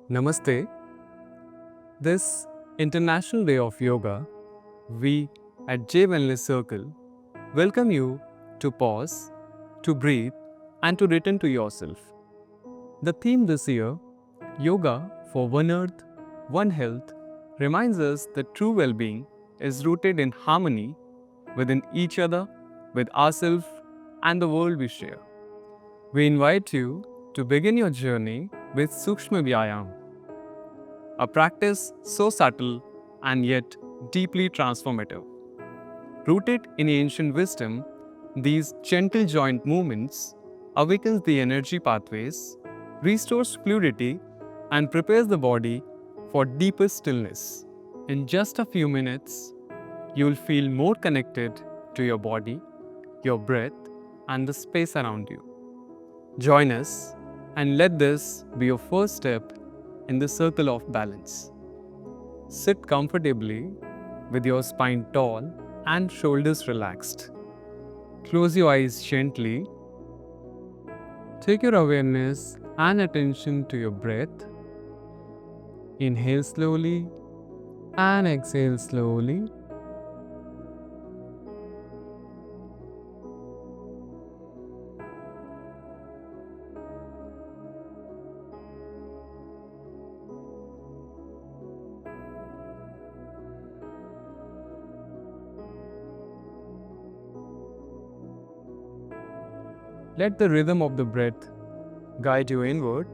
Namaste. This International Day of Yoga, we at J Wellness Circle welcome you to pause, to breathe, and to return to yourself. The theme this year, Yoga for One Earth, One Health, reminds us that true well being is rooted in harmony within each other, with ourselves, and the world we share. We invite you to begin your journey with Sukshma Vyayama, a practice so subtle and yet deeply transformative. Rooted in ancient wisdom, these gentle joint movements awakens the energy pathways, restores fluidity, and prepares the body for deeper stillness. In just a few minutes, you will feel more connected to your body, your breath, and the space around you. Join us and let this be your first step in the circle of balance. Sit comfortably with your spine tall and shoulders relaxed. Close your eyes gently. Take your awareness and attention to your breath. Inhale slowly and exhale slowly. Let the rhythm of the breath guide you inward.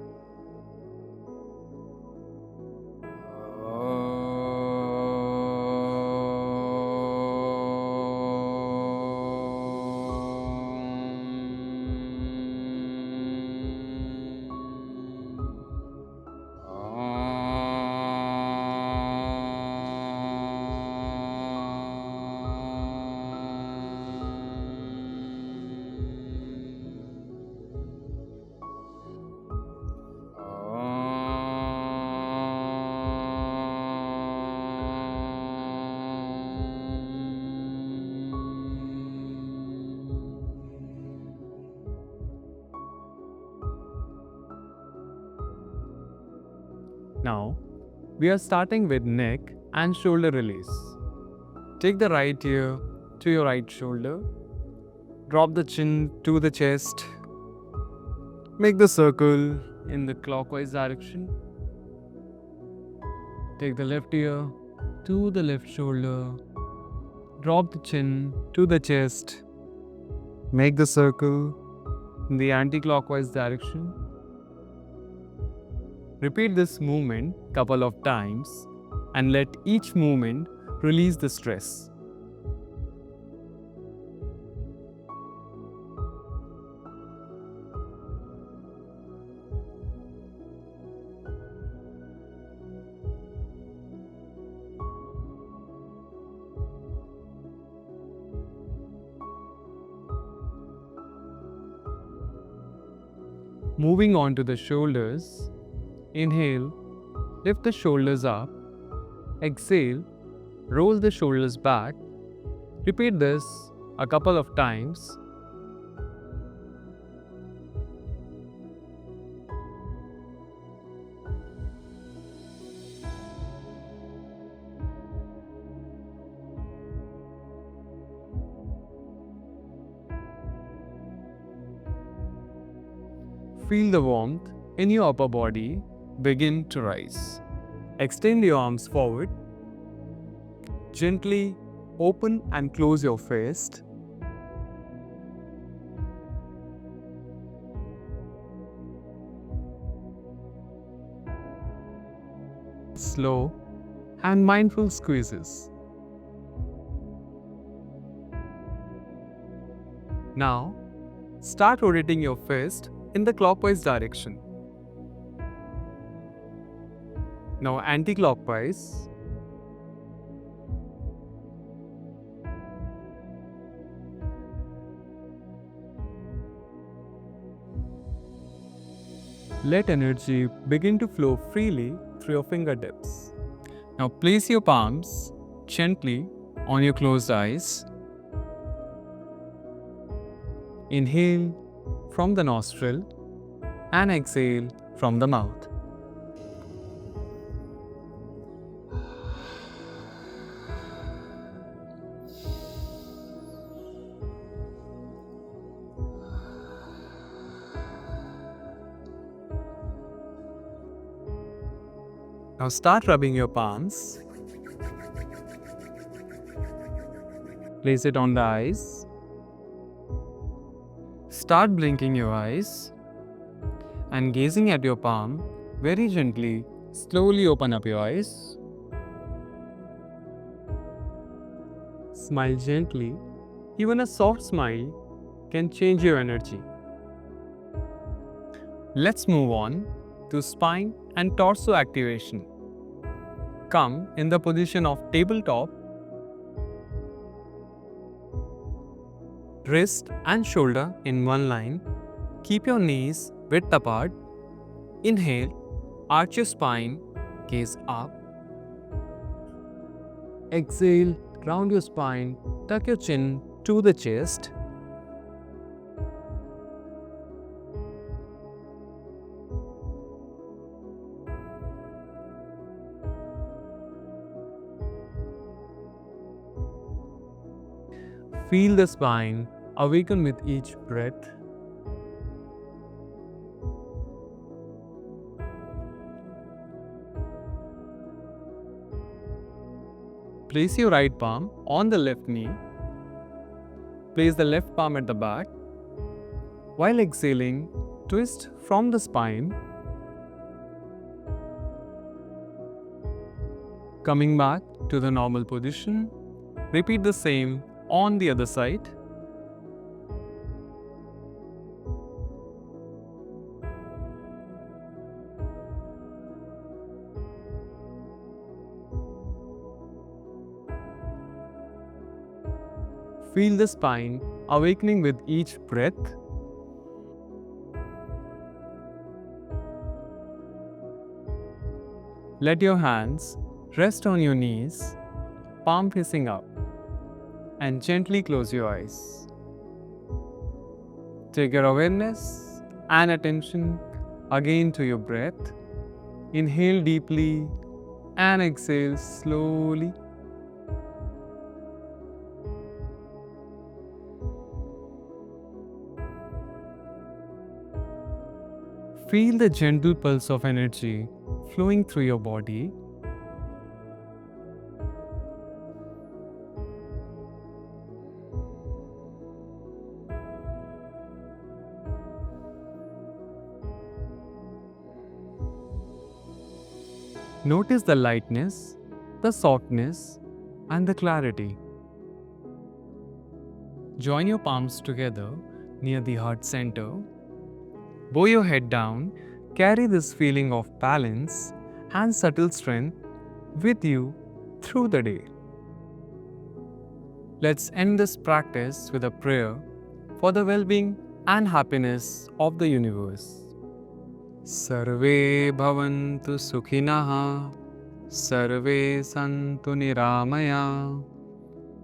Now, we are starting with neck and shoulder release. Take the right ear to your right shoulder. Drop the chin to the chest. Make the circle in the clockwise direction. Take the left ear to the left shoulder. Drop the chin to the chest. Make the circle in the anti-clockwise direction. Repeat this movement couple of times and let each movement release the stress. Moving on to the shoulders. Inhale, lift the shoulders up. Exhale, roll the shoulders back. Repeat this a couple of times. Feel the warmth in your upper body begin to rise. Extend your arms forward. Gently open and close your fist. Slow and mindful squeezes. Now, start rotating your fist in the clockwise direction. Now anti-clockwise. Let energy begin to flow freely through your fingertips. Now place your palms gently on your closed eyes. Inhale from the nostril and exhale from the mouth. Now start rubbing your palms. Place it on the eyes. Start blinking your eyes and gazing at your palm very gently. Slowly open up your eyes. Smile gently. Even a soft smile can change your energy. Let's move on to spine and torso activation. Come in the position of tabletop. Wrist and shoulder in one line. Keep your knees width apart. Inhale, arch your spine, gaze up. Exhale, round your spine, tuck your chin to the chest. Feel the spine awaken with each breath. Place your right palm on the left knee. Place the left palm at the back. While exhaling, twist from the spine. Coming back to the normal position. Repeat the same on the other side. Feel the spine awakening with each breath. Let your hands rest on your knees, palm facing up, and gently close your eyes. Take your awareness and attention again to your breath. Inhale deeply and exhale slowly. Feel the gentle pulse of energy flowing through your body. Notice the lightness, the softness, and the clarity. Join your palms together near the heart center. Bow your head down. Carry this feeling of balance and subtle strength with you through the day. Let's end this practice with a prayer for the well-being and happiness of the universe. Sarve bhavantu sukhinah, sarve santu niramaya,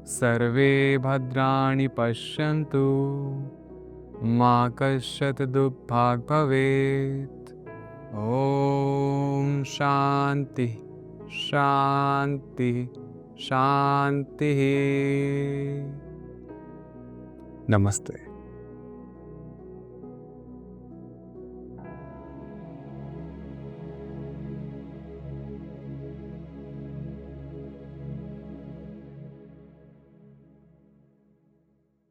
sarve bhadrani pashyantu, ma kashyat dukbhag bhavet. Om Shanti, Shanti, Shanti. Namaste.